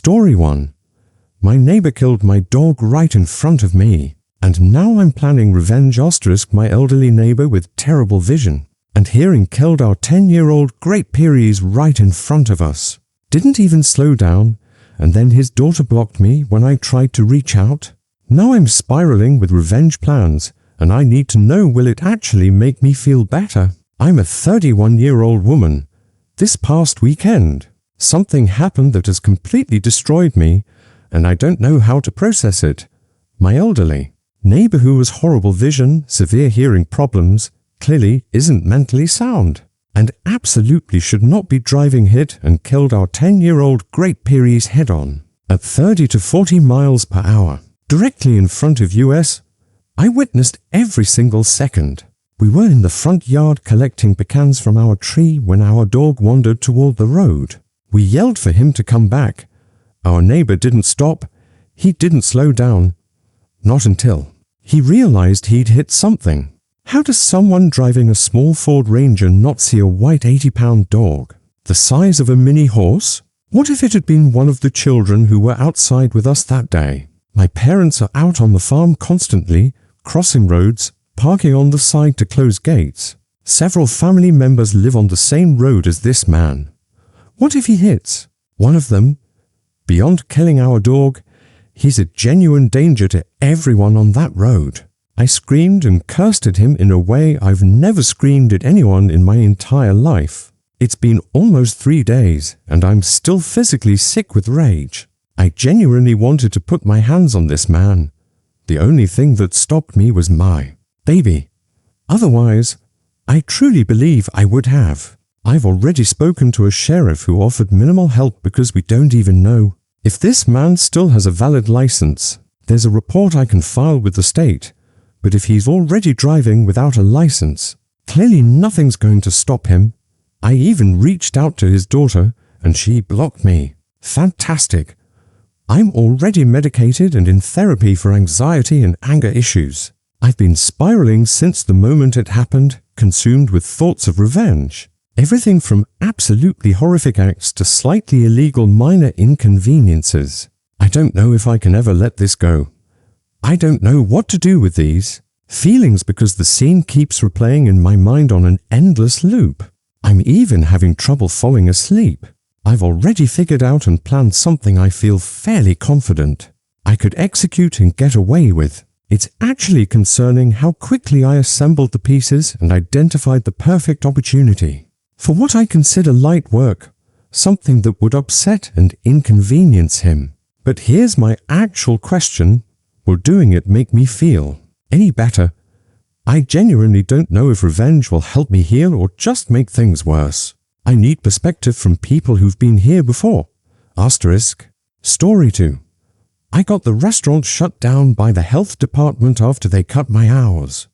Story 1. My neighbor killed my dog right in front of me, and now I'm planning revenge. My elderly neighbor with terrible vision and hearing killed our 10-year-old Great Pyrenees right in front of us. Didn't even slow down, and then his daughter blocked me when I tried to reach out. Now I'm spiraling with revenge plans, and I need to know, will it actually make me feel better? I'm a 31-year-old woman. This past weekend, something happened that has completely destroyed me, and I don't know how to process it. My elderly neighbor, who has horrible vision, severe hearing problems, clearly isn't mentally sound, and absolutely should not be driving, hit and killed our 10-year-old Great Pyrenees head-on at 30 to 40 miles per hour, directly in front of us. I witnessed every single second. We were in the front yard collecting pecans from our tree when our dog wandered toward the road. We yelled for him to come back. Our neighbor didn't stop. He didn't slow down. Not until he realized he'd hit something. How does someone driving a small Ford Ranger not see a white 80-pound dog, the size of a mini horse? What if it had been one of the children who were outside with us that day? My parents are out on the farm constantly, crossing roads, parking on the side to close gates. Several family members live on the same road as this man. What if he hits one of them? Beyond killing our dog, he's a genuine danger to everyone on that road. I screamed and cursed at him in a way I've never screamed at anyone in my entire life. It's been almost 3 days, and I'm still physically sick with rage. I genuinely wanted to put my hands on this man. The only thing that stopped me was my baby. Otherwise, I truly believe I would have. I've already spoken to a sheriff who offered minimal help because we don't even know if this man still has a valid license. There's a report I can file with the state, but if he's already driving without a license, clearly nothing's going to stop him. I even reached out to his daughter, and she blocked me. Fantastic. I'm already medicated and in therapy for anxiety and anger issues. I've been spiraling since the moment it happened, consumed with thoughts of revenge. Everything from absolutely horrific acts to slightly illegal minor inconveniences. I don't know if I can ever let this go. I don't know what to do with these feelings because the scene keeps replaying in my mind on an endless loop. I'm even having trouble falling asleep. I've already figured out and planned something I feel fairly confident I could execute and get away with. It's actually concerning how quickly I assembled the pieces and identified the perfect opportunity for what I consider light work, something that would upset and inconvenience him. But here's my actual question. Will doing it make me feel any better? I genuinely don't know if revenge will help me heal or just make things worse. I need perspective from people who've been here before. Story 2. I got the restaurant shut down by the health department after they cut my hours.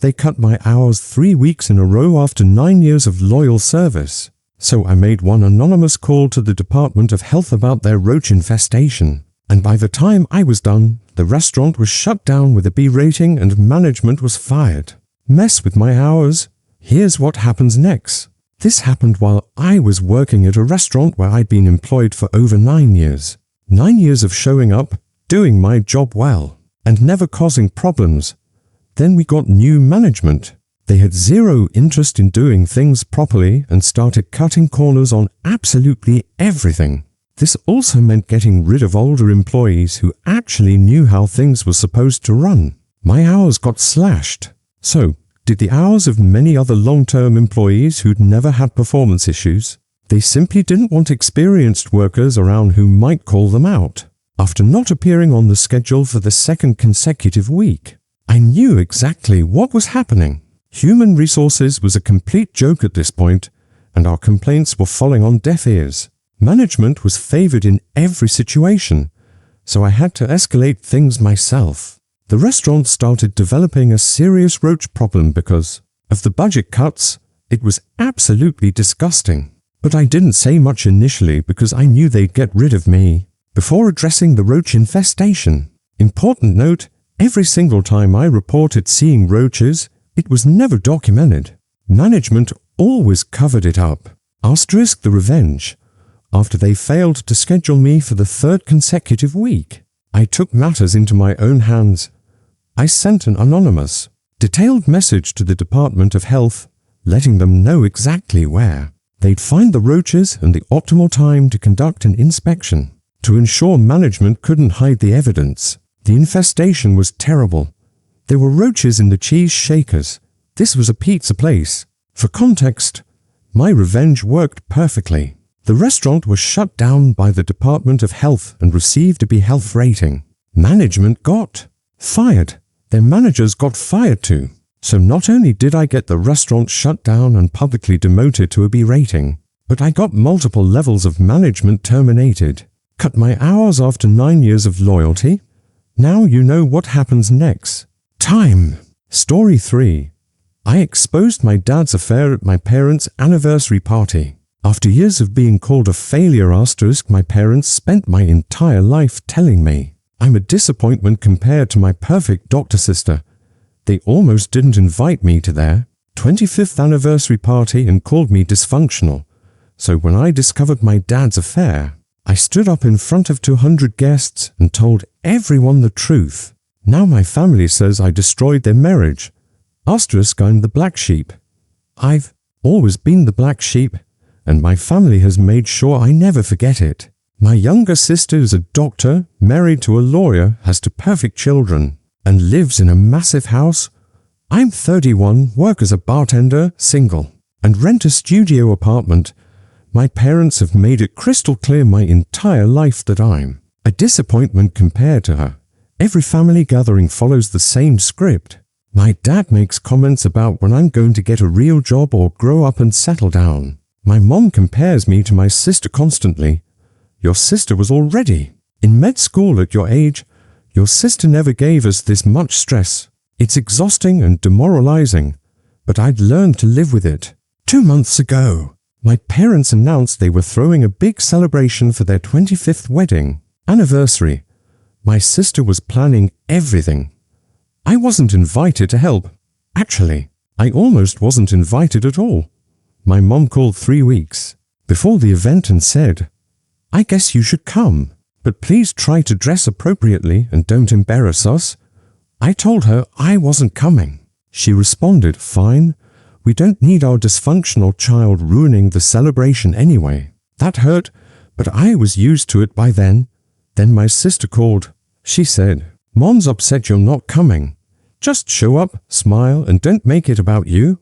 They cut my hours 3 weeks in a row after 9 years of loyal service. So I made one anonymous call to the Department of Health about their roach infestation. And by the time I was done, the restaurant was shut down with a B rating and management was fired. Mess with my hours? Here's what happens next. This happened while I was working at a restaurant where I'd been employed for over 9 years. 9 years of showing up, doing my job well, and never causing problems. Then we got new management. They had zero interest in doing things properly and started cutting corners on absolutely everything. This also meant getting rid of older employees who actually knew how things were supposed to run. My hours got slashed. So, did the hours of many other long-term employees who'd never had performance issues. They simply didn't want experienced workers around who might call them out. After not appearing on the schedule for the second consecutive week, I knew exactly what was happening. Human resources was a complete joke at this point, and our complaints were falling on deaf ears. Management was favored in every situation, so I had to escalate things myself. The restaurant started developing a serious roach problem because of the budget cuts. It was absolutely disgusting. But I didn't say much initially because I knew they'd get rid of me before addressing the roach infestation. Important note, every single time I reported seeing roaches, it was never documented. Management always covered it up. The revenge. after they failed to schedule me for the third consecutive week. I took matters into my own hands. I sent an anonymous, detailed message to the Department of Health, letting them know exactly where they'd find the roaches and the optimal time to conduct an inspection. To ensure management couldn't hide the evidence, the infestation was terrible. There were roaches in the cheese shakers. This was a pizza place. For context, my revenge worked perfectly. The restaurant was shut down by the Department of Health and received a B health rating. Management got fired. Their managers got fired too. So not only did I get the restaurant shut down and publicly demoted to a B rating, but I got multiple levels of management terminated. Cut my hours after 9 years of loyalty. Now you know what happens next. Time. Story 3. I exposed my dad's affair at my parents' anniversary party. After years of being called a failure, my parents spent my entire life telling me I'm a disappointment compared to my perfect doctor sister. They almost didn't invite me to their 25th anniversary party and called me dysfunctional. So when I discovered my dad's affair, I stood up in front of 200 guests and told everyone the truth. Now my family says I destroyed their marriage. I'm the black sheep. I've always been the black sheep, and my family has made sure I never forget it. My younger sister is a doctor, married to a lawyer, has 2 perfect children, and lives in a massive house. I'm 31, work as a bartender, single, and rent a studio apartment. My parents have made it crystal clear my entire life that I'm a disappointment compared to her. Every family gathering follows the same script. My dad makes comments about when I'm going to get a real job or grow up and settle down. My mom compares me to my sister constantly. Your sister was already in med school at your age. Your sister never gave us this much stress. It's exhausting and demoralizing, but I'd learned to live with it. 2 months ago, my parents announced they were throwing a big celebration for their 25th wedding anniversary. My sister was planning everything. I wasn't invited to help. Actually, I almost wasn't invited at all. My mom called 3 weeks before the event and said, I guess you should come, but please try to dress appropriately and don't embarrass us. I told her I wasn't coming. She responded, fine, we don't need our dysfunctional child ruining the celebration anyway. That hurt, but I was used to it by then. Then my sister called. She said, Mom's upset you're not coming. Just show up, smile, and don't make it about you.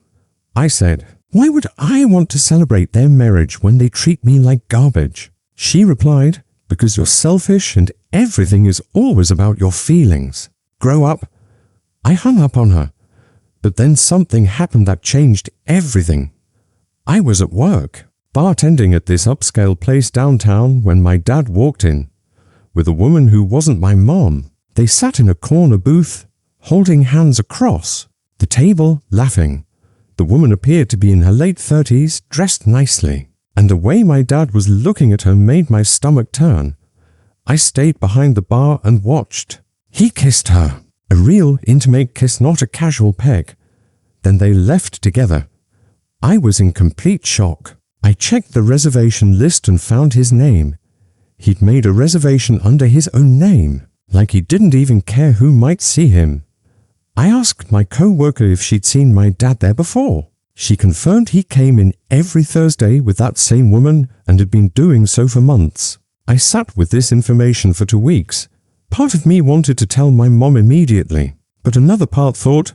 I said, why would I want to celebrate their marriage when they treat me like garbage? She replied, because you're selfish and everything is always about your feelings. Grow up. I hung up on her. But then something happened that changed everything. I was at work, bartending at this upscale place downtown when my dad walked in, with a woman who wasn't my mom. They sat in a corner booth, holding hands across the table, laughing. The woman appeared to be in her late 30s, dressed nicely, and the way my dad was looking at her made my stomach turn. I stayed behind the bar and watched. He kissed her. A real intimate kiss, not a casual peck. Then they left together. I was in complete shock. I checked the reservation list and found his name. He'd made a reservation under his own name, like he didn't even care who might see him. I asked my co-worker if she'd seen my dad there before. She confirmed he came in every Thursday with that same woman and had been doing so for months. I sat with this information for 2 weeks. Part of me wanted to tell my mom immediately, but another part thought,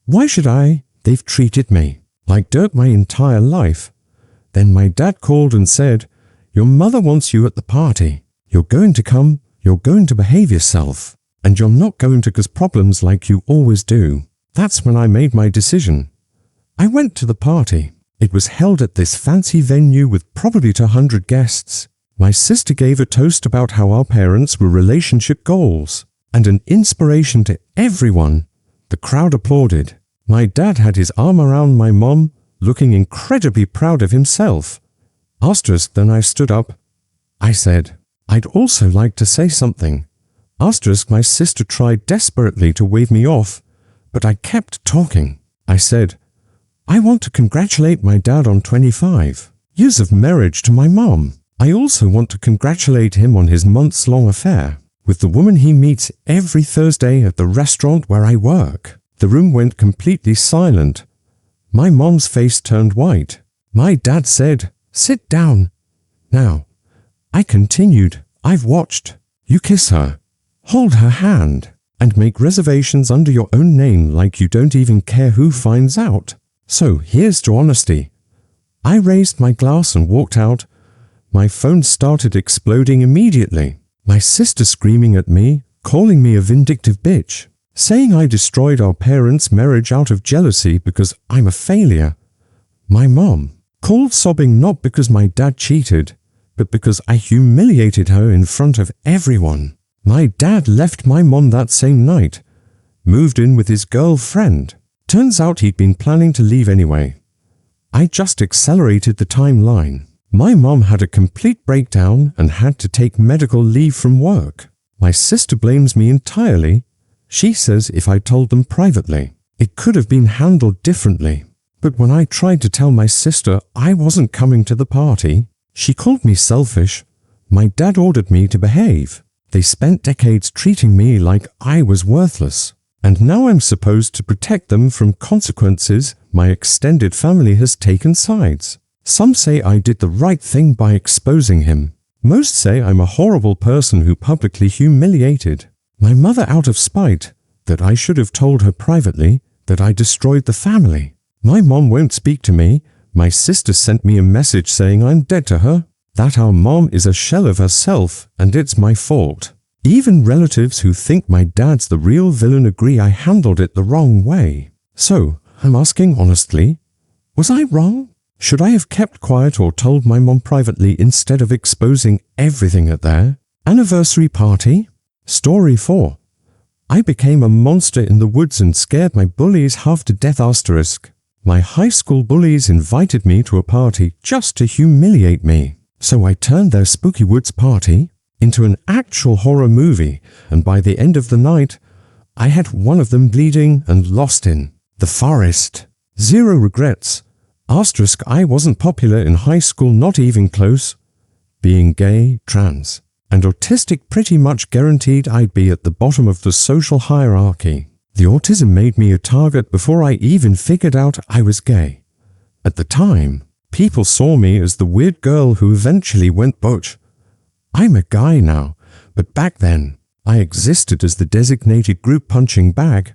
why should I? They've treated me like dirt my entire life. Then my dad called and said, your mother wants you at the party. You're going to come, you're going to behave yourself, and you're not going to cause problems like you always do. That's when I made my decision. I went to the party. It was held at this fancy venue with probably 200 guests. My sister gave a toast about how our parents were relationship goals and an inspiration to everyone. The crowd applauded. My dad had his arm around my mom, looking incredibly proud of himself. Then I stood up. I said, I'd also like to say something. My sister tried desperately to wave me off, but I kept talking. I said, I want to congratulate my dad on 25 years of marriage to my mom. I also want to congratulate him on his months-long affair with the woman he meets every Thursday at the restaurant where I work. The room went completely silent. My mom's face turned white. My dad said, "Sit down." Now, I continued, "I've watched. You kiss her, hold her hand, and make reservations under your own name like you don't even care who finds out. So here's to honesty." I raised my glass and walked out. My phone started exploding immediately. My sister screaming at me, calling me a vindictive bitch, saying I destroyed our parents' marriage out of jealousy because I'm a failure. My mom called sobbing not because my dad cheated, but because I humiliated her in front of everyone. My dad left my mom that same night, moved in with his girlfriend. Turns out he'd been planning to leave anyway. I just accelerated the timeline. My mom had a complete breakdown and had to take medical leave from work. My sister blames me entirely. She says if I told them privately, it could have been handled differently. But when I tried to tell my sister I wasn't coming to the party, she called me selfish. My dad ordered me to behave. They spent decades treating me like I was worthless. And now I'm supposed to protect them from consequences. My extended family has taken sides. Some say I did the right thing by exposing him. Most say I'm a horrible person who publicly humiliated my mother out of spite, that I should have told her privately, that I destroyed the family. My mom won't speak to me. My sister sent me a message saying I'm dead to her, that our mom is a shell of herself and it's my fault. Even relatives who think my dad's the real villain agree I handled it the wrong way. So, I'm asking honestly, was I wrong? Should I have kept quiet or told my mom privately instead of exposing everything at their anniversary party? Story 4. I became a monster in the woods and scared my bullies half to death. My high school bullies invited me to a party just to humiliate me. So I turned their spooky woods party into an actual horror movie, and by the end of the night, I had one of them bleeding and lost in the forest. Zero regrets. I wasn't popular in high school, not even close. Being gay, trans, and autistic pretty much guaranteed I'd be at the bottom of the social hierarchy. The autism made me a target before I even figured out I was gay. At the time, people saw me as the weird girl who eventually went butch. I'm a guy now, but back then, I existed as the designated group punching bag.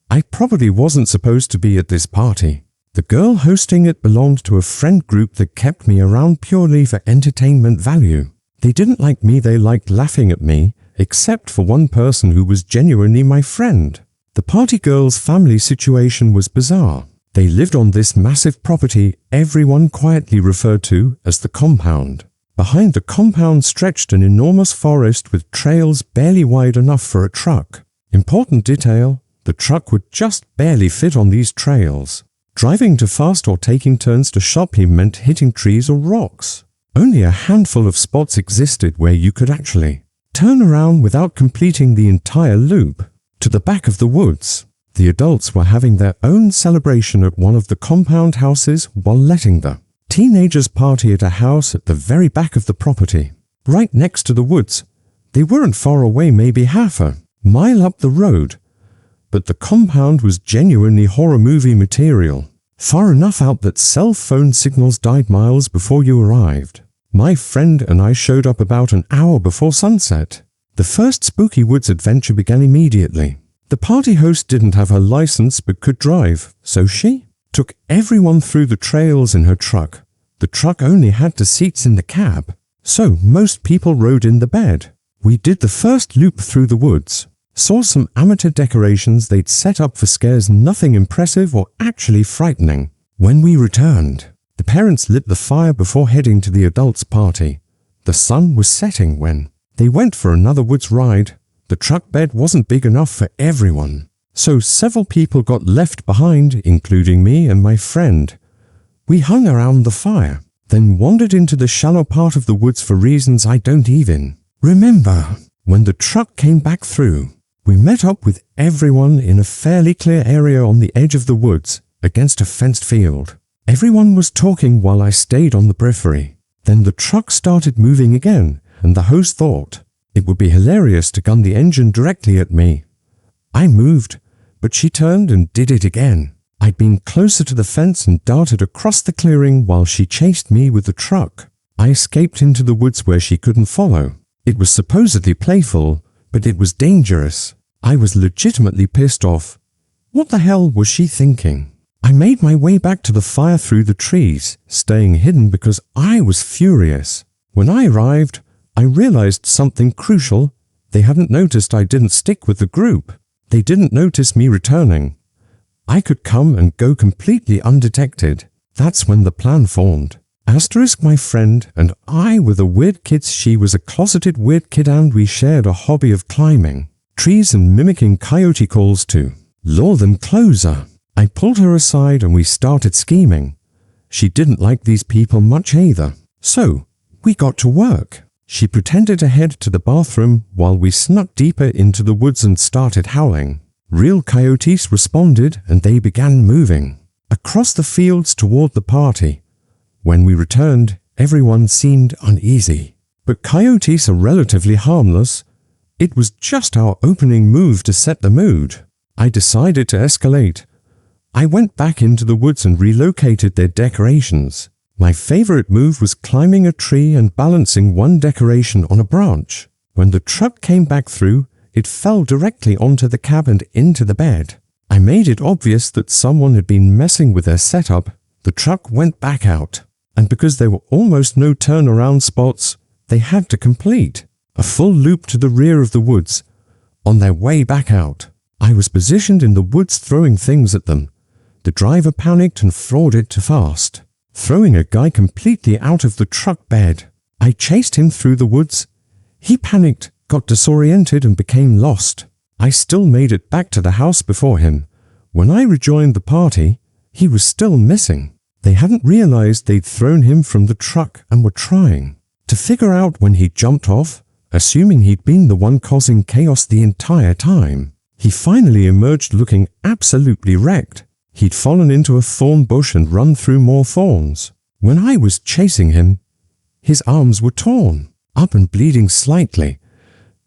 I probably wasn't supposed to be at this party. The girl hosting it belonged to a friend group that kept me around purely for entertainment value. They didn't like me, they liked laughing at me, except for one person who was genuinely my friend. The party girl's family situation was bizarre. They lived on this massive property everyone quietly referred to as the compound. Behind the compound stretched an enormous forest with trails barely wide enough for a truck. Important detail, the truck would just barely fit on these trails. Driving too fast or taking turns to shopping meant hitting trees or rocks. Only a handful of spots existed where you could actually turn around without completing the entire loop. To the back of the woods, the adults were having their own celebration at one of the compound houses while letting the teenagers party at a house at the very back of the property. Right next to the woods, they weren't far away, maybe half a mile up the road. But the compound was genuinely horror movie material. Far enough out that cell phone signals died miles before you arrived. My friend and I showed up about an hour before sunset. The first spooky woods adventure began immediately. The party host didn't have her license but could drive, so she took everyone through the trails in her truck. The truck only had 2 seats in the cab, so most people rode in the bed. We did the first loop through the woods. Saw some amateur decorations they'd set up for scares, nothing impressive or actually frightening. When we returned, the parents lit the fire before heading to the adults' party. The sun was setting when they went for another woods ride. The truck bed wasn't big enough for everyone, so several people got left behind, including me and my friend. We hung around the fire, then wandered into the shallow part of the woods for reasons I don't even remember. When the truck came back through, we met up with everyone in a fairly clear area on the edge of the woods, against a fenced field. Everyone was talking while I stayed on the periphery. Then the truck started moving again, and the host thought it would be hilarious to gun the engine directly at me. I moved, but she turned and did it again. I'd been closer to the fence and darted across the clearing while she chased me with the truck. I escaped into the woods where she couldn't follow. It was supposedly playful, but it was dangerous. I was legitimately pissed off. What the hell was she thinking? I made my way back to the fire through the trees, staying hidden because I was furious. When I arrived, I realized something crucial. They hadn't noticed I didn't stick with the group. They didn't notice me returning. I could come and go completely undetected. That's when the plan formed. Asterisk, my friend, and I were the weird kids. She was a closeted weird kid, and we shared a hobby of climbing trees and mimicking coyote calls to lure them closer. I pulled her aside and we started scheming. She didn't like these people much either. So, we got to work. She pretended to head to the bathroom while we snuck deeper into the woods and started howling. Real coyotes responded and they began moving across the fields toward the party. When we returned, everyone seemed uneasy. But coyotes are relatively harmless. It was just our opening move to set the mood. I decided to escalate. I went back into the woods and relocated their decorations. My favorite move was climbing a tree and balancing one decoration on a branch. When the truck came back through, it fell directly onto the cab and into the bed. I made it obvious that someone had been messing with their setup. The truck went back out, and because there were almost no turnaround spots, they had to complete a full loop to the rear of the woods. On their way back out, I was positioned in the woods throwing things at them. The driver panicked and frauded too fast, throwing a guy completely out of the truck bed. I chased him through the woods. He panicked, got disoriented and became lost. I still made it back to the house before him. When I rejoined the party, he was still missing. They hadn't realized they'd thrown him from the truck and were trying to figure out when he jumped off, assuming he'd been the one causing chaos the entire time. He finally emerged looking absolutely wrecked. He'd fallen into a thorn bush and run through more thorns. When I was chasing him, his arms were torn up and bleeding slightly.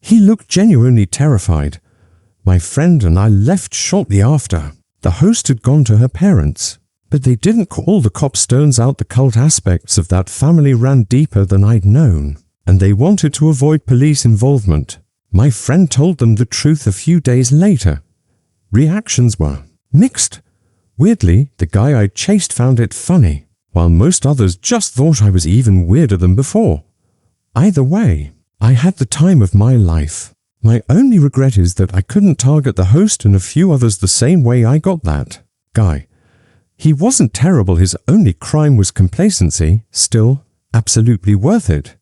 He looked genuinely terrified. My friend and I left shortly after. The host had gone to her parents, but they didn't call the cops. Turns out the cult aspects of that family ran deeper than I'd known, and they wanted to avoid police involvement. My friend told them the truth a few days later. Reactions were mixed. Weirdly, the guy I chased found it funny, while most others just thought I was even weirder than before. Either way, I had the time of my life. My only regret is that I couldn't target the host and a few others the same way I got that guy. He wasn't terrible, his only crime was complacency. Still, absolutely worth it.